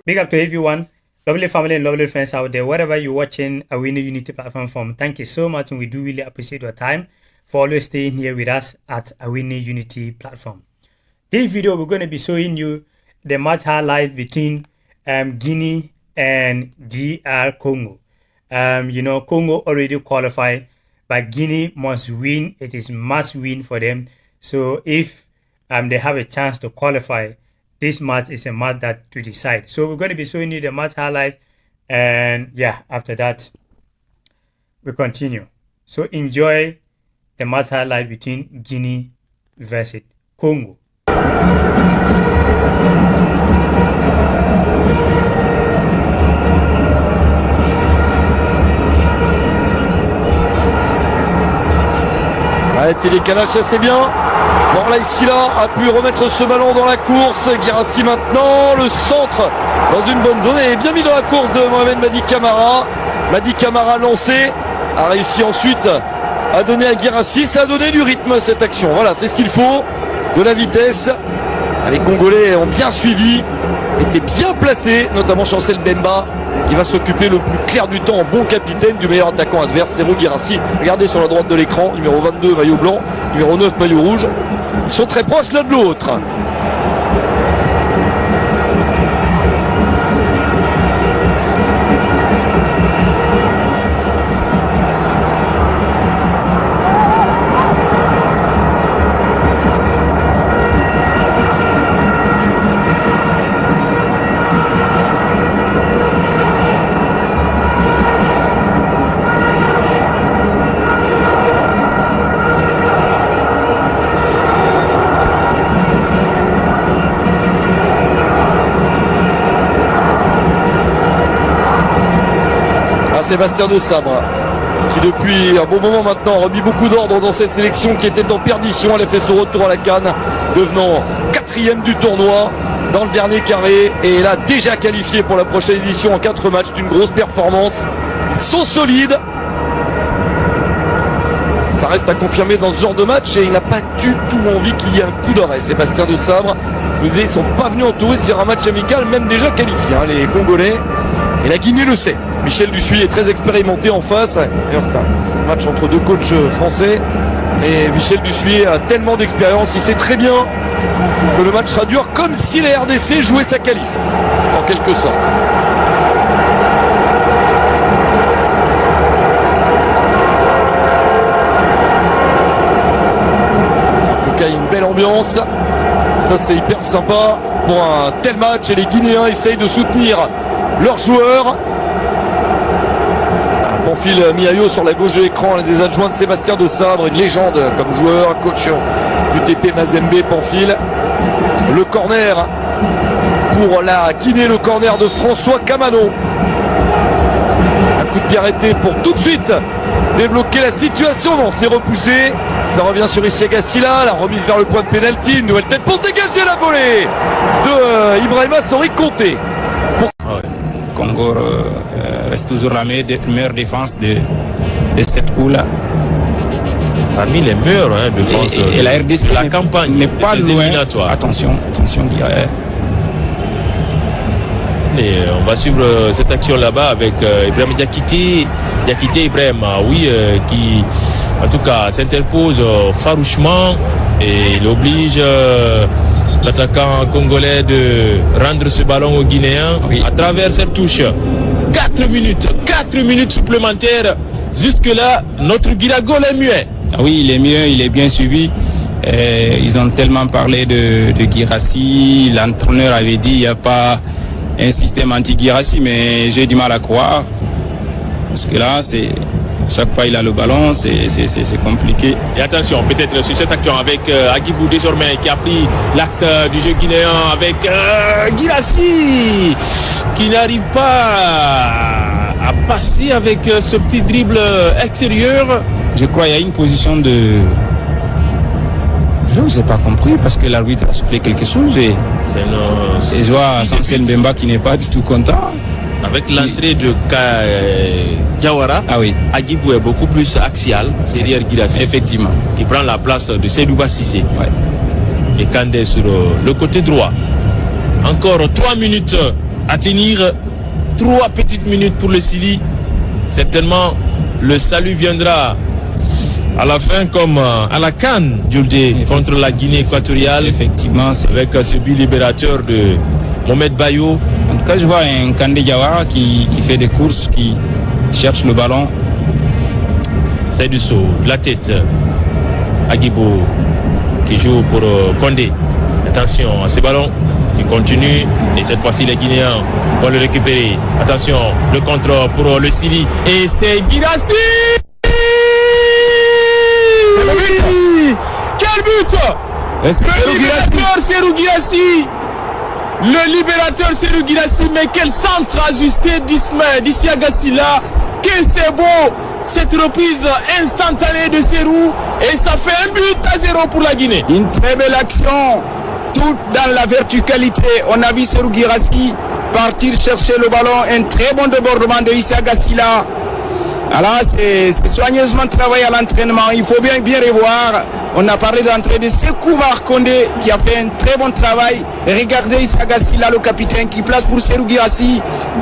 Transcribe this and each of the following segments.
Big up to everyone, lovely family and lovely friends out there, wherever you're watching a Winning Unity platform from. Thank you so much, and we do really appreciate your time for always staying here with us at a Winning Unity platform. This video, we're going to be showing you the match highlight between Guinea and DR Congo. You know, Congo already qualified, but Guinea must win. It is must win for them. So if they have a chance to qualify, this match is a match that to decide. So we're going to be showing you the match highlight, and yeah, after that we continue. So enjoy the match highlight between Guinea versus Congo. Ouais, télécalage, ça c'est bien. Bon là, ici là, a pu remettre ce ballon dans la course. Guirassy maintenant, le centre dans une bonne zone et bien mis dans la course de Mohamed Madi Camara. Madi Camara lancé, a réussi ensuite à donner à Guirassy. Ça a donné du rythme à cette action. Voilà, c'est ce qu'il faut, de la vitesse. Les Congolais ont bien suivi, étaient bien placés, notamment Chancel Bemba, qui va s'occuper le plus clair du temps en bon capitaine du meilleur attaquant adverse, Serhou Guirassy. Regardez sur la droite de l'écran, numéro 22 maillot blanc, numéro 9 maillot rouge. Ils sont très proches l'un de l'autre. Sébastien de Sabre, qui depuis un bon moment maintenant a remis beaucoup d'ordre dans cette sélection qui était en perdition. Elle a fait son retour à la CAN, devenant 4e du tournoi dans le dernier carré, et elle a déjà qualifié pour la prochaine édition en 4 matchs. D'une grosse performance. Ils sont solides. Ça reste à confirmer dans ce genre de match, et il n'a pas du tout envie qu'il y ait un coup d'arrêt. Sébastien de Sabre, je vous disais, ils sont pas venus en touriste faire un match amical, même déjà qualifiés, hein, les Congolais. Et la Guinée le sait. Michel Dussuit est très expérimenté en face. C'est un match entre deux coachs français. Et Michel Dussuit a tellement d'expérience. Il sait très bien que le match sera dur, comme si la RDC jouait sa qualif, en quelque sorte. En tout cas, une belle ambiance. Ça, c'est hyper sympa pour un tel match. Et les Guinéens essayent de soutenir leurs joueurs. Pamphile Miayo sur la gauche de l'écran, l'un des adjoints de Sébastien de Sabre, une légende comme joueur, coach du TP Mazembe. Pamphile. Le corner pour la Guinée, le corner de François Camano. Un coup de pied arrêté pour tout de suite débloquer la situation. Non, c'est repoussé. Ça revient sur Isiaga Silla, la remise vers le point de pénalty. Une nouvelle tête pour dégager la volée de Ibrahima Sori Conté. Congo reste toujours la meilleure défense de cette poule-là. Parmi les meilleures défenses et la RDC, la campagne n'est pas loin. Attention, et on va suivre cette action là-bas avec Ibrahim Diakité Ibrahim, oui, qui en tout cas s'interpose farouchement, et il oblige l'attaquant congolais de rendre ce ballon aux Guinéens, oui, à travers cette touche. 4 minutes supplémentaires. Jusque-là, notre Guirago est muet. Ah oui, il est mieux, il est bien suivi. Ils ont tellement parlé de Guirassy. L'entraîneur avait dit qu'il n'y a pas un système anti-Guirassy, mais j'ai du mal à croire. Parce que là, chaque fois il a le ballon, c'est compliqué. Et attention, peut-être sur cette action avec Agibou désormais, qui a pris l'axe du jeu guinéen, avec Guirassy qui n'arrive pas à passer avec ce petit dribble extérieur. Je crois qu'il y a une position de... Je ne vous ai pas compris, parce que l'arbitre a soufflé quelque chose et je vois Chancel Bemba qui n'est pas du tout content. Avec l'entrée de Diawara, ah oui, Agibou est beaucoup plus axial derrière Guirassy. Effectivement. Qui prend la place de Seydouba Cissé. Ouais. Et Kandé sur le côté droit. Encore 3 minutes à tenir. 3 petites minutes pour le Sili. Certainement, le salut viendra à la fin comme à la CAN contre la Guinée équatoriale. Effectivement, c'est avec ce but libérateur de Mohamed Bayo. En tout cas, je vois un Kandé Diawara qui fait des courses, qui cherche le ballon. C'est du saut, la tête. Aguibo qui joue pour Condé. Attention à ce ballon. Il continue et cette fois-ci les Guinéens vont le récupérer. Attention, le contre pour le Sili et c'est Guirassy. Quel but! Le libérateur Serhou Guirassy. Le libérateur Serhou Guirassy, mais quel centre ajusté d'Isia Gassila. Que c'est beau! Cette reprise instantanée de Serhou et ça fait 1-0 pour la Guinée. Une très belle action. Tout dans la verticalité. On a vu Serhou Guirassy partir chercher le ballon. Un très bon débordement de Issa Gassila. Alors c'est soigneusement travaillé à l'entraînement. Il faut bien revoir. On a parlé de l'entrée de Sékou Kondé qui a fait un très bon travail. Regardez Issa Gassila, le capitaine qui place pour Serhou Guirassy.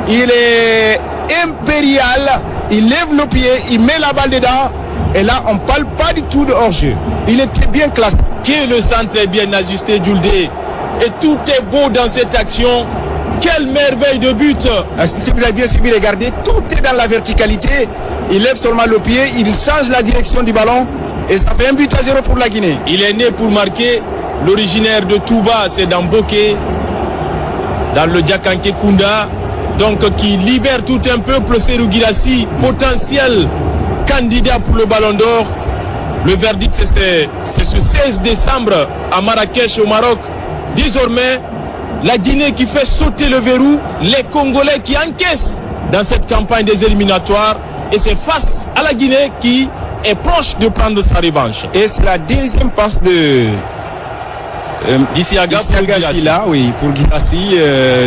Il est impérial. Il lève le pied, il met la balle dedans. Et là, on ne parle pas du tout de hors-jeu. Il était bien classé. Que le centre est bien ajusté, Djouldé. Et tout est beau dans cette action. Quelle merveille de but. Si vous avez bien suivi, regardez, tout est dans la verticalité. Il lève seulement le pied, il change la direction du ballon. Et ça fait 1-0 pour la Guinée. Il est né pour marquer. L'originaire de Touba, c'est dans Boké, dans le Diakanké Kounda. Donc qui libère tout un peuple. Serhou Guirassy, potentiel candidat pour le Ballon d'Or. Le verdict c'est ce 16 décembre à Marrakech au Maroc. Désormais, la Guinée qui fait sauter le verrou, les Congolais qui encaissent dans cette campagne des éliminatoires. Et c'est face à la Guinée qui est proche de prendre sa revanche. Et c'est la deuxième passe de Issa Gassila, là, oui, pour Guirassy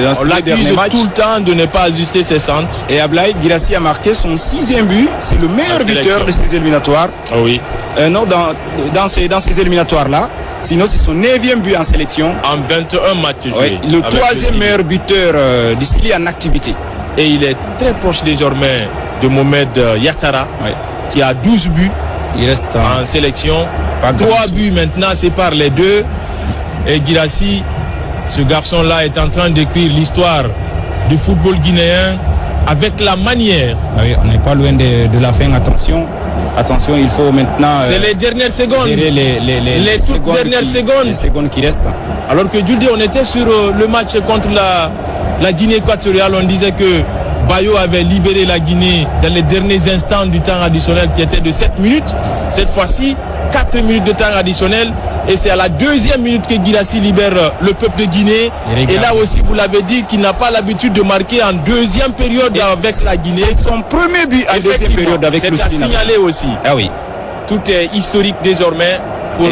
dans on l'accuse tout le temps de ne pas ajuster ses centres. Et Ablaye Guirassy a marqué son 6e but. C'est le meilleur buteur de ces éliminatoires. Ah oui. Non, dans ces éliminatoires-là. Sinon, c'est son 9e but en sélection. En 21 matchs joués. Oui, le 3e meilleur buteur du Sili en activité. Et il est très proche désormais de Mohamed Yattara, qui a 12 buts. Il reste en sélection. 3 buts maintenant séparent les deux. Et Guirassy, ce garçon-là est en train d'écrire l'histoire du football guinéen avec la manière. Ah oui, on n'est pas loin de la fin. Attention, il faut maintenant. C'est les dernières secondes. Les toutes dernières secondes. Les secondes qui restent. Alors que Djouldé, on était sur le match contre la Guinée équatoriale. On disait que Bayo avait libéré la Guinée dans les derniers instants du temps additionnel qui était de 7 minutes. Cette fois-ci, 4 minutes de temps additionnel. Et c'est à la 2e minute que Guirassy libère le peuple de Guinée. Et là aussi, vous l'avez dit, qu'il n'a pas l'habitude de marquer en 2e période avec la Guinée. C'est son premier but en 2e période avec le Sili. C'est à signaler aussi. Ah oui. Tout est historique désormais pour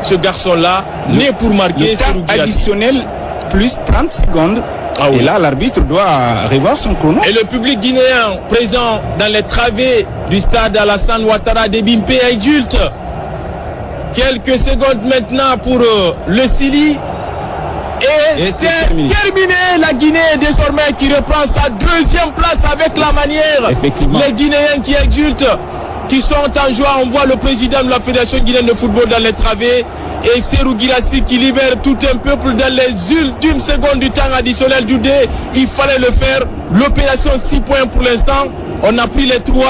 ce garçon-là, né pour marquer. Le temps additionnel plus 30 secondes. Ah oui. Et là, l'arbitre doit revoir son chrono. Et le public guinéen présent dans les travées du stade Alassane Ouattara de Bimpe exulte. Quelques secondes maintenant pour le Sili. Et c'est terminé. La Guinée désormais qui reprend sa 2e place avec la manière. Effectivement. Les Guinéens qui exultent, qui sont en joie. On voit le président de la Fédération guinéenne de football dans les travées. Et Serhou Guirassy qui libère tout un peuple dans les ultimes secondes du temps additionnel du dé. Il fallait le faire. L'opération 6 points pour l'instant. On a pris les 3.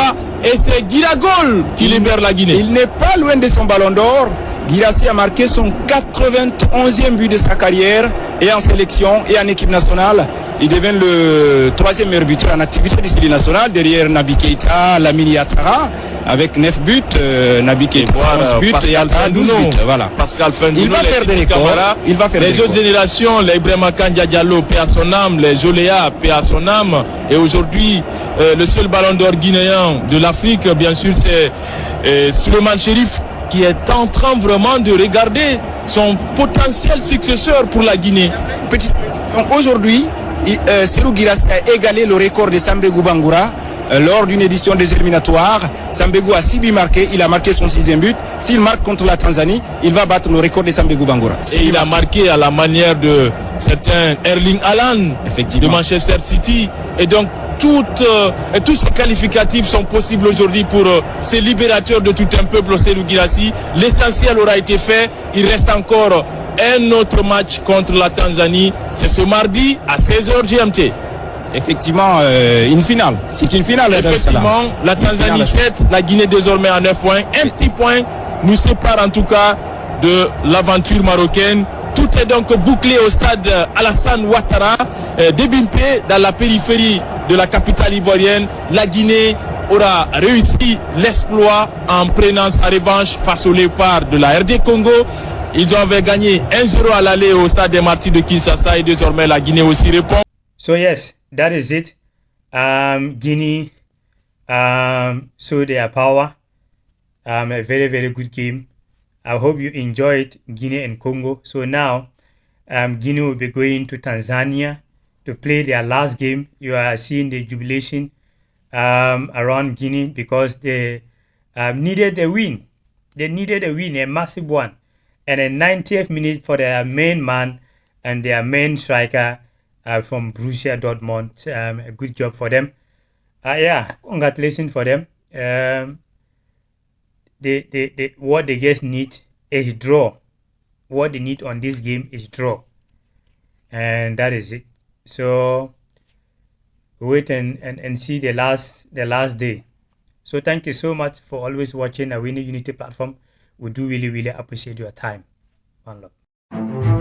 Et c'est Guiragol qui libère la Guinée. Il n'est pas loin de son ballon d'or. Guirassy a marqué son 91e but de sa carrière et en sélection et en équipe nationale. Il devient le 3e meilleur buteur en activité du Sili national derrière Naby Keita, Lamine Yattara avec 9 buts, Naby Keita 11 buts et Yattara 12 buts. Voilà. Pascal Fendouno, il va faire des records. Les autres générations, les Ibrahima Kandia Diallo, paix à son âme, les Joléa, paix à son âme. Et aujourd'hui, le seul ballon d'or guinéen de l'Afrique, bien sûr, c'est Souleymane Chérif, qui est en train vraiment de regarder son potentiel successeur pour la Guinée. Petite précision, aujourd'hui, Serhou Guirassy a égalé le record de Sambé Goubangoura lors d'une édition des éliminatoires. Sambegou a 6 buts marqués, il a marqué son 6e but. S'il marque contre la Tanzanie, il va battre le record de Sambegou Bangura. Et il a marqué à la manière de certains Erling Haaland de Manchester City. Et donc tous ces qualificatifs sont possibles aujourd'hui pour ces libérateurs de tout un peuple, Serhou Guirassy. L'essentiel aura été fait. Il reste encore un autre match contre la Tanzanie. C'est ce mardi à 16h GMT. Effectivement, une finale. C'est une finale. Effectivement, la Tanzanie 7, la Guinée désormais à 9 points. Un petit point nous sépare en tout cas de l'aventure marocaine. Tout est donc bouclé au stade Alassane Ouattara d'Ebimpe, dans la périphérie de la capitale ivoirienne. La Guinée aura réussi l'exploit en prenant sa revanche face aux léopards de la RD Congo. Ils avaient gagné 1-0 à l'aller au stade des Martyrs de Kinshasa et désormais la Guinée aussi répond. So yes, that is it. Guinea showed their power. A very, very good game. I hope you enjoyed Guinea and Congo. So now, Guinea will be going to Tanzania to play their last game. You are seeing the jubilation around Guinea because they needed a win. They needed a win, a massive one. And a 90th minute for their main man and their main striker from Borussia Dortmund. A good job for them. Yeah, congratulations for them. What they just need is draw. What they need on this game is draw. And that is it. So wait and see the last day. So thank you so much for always watching Awini Unity platform. We do really, really appreciate your time. One love.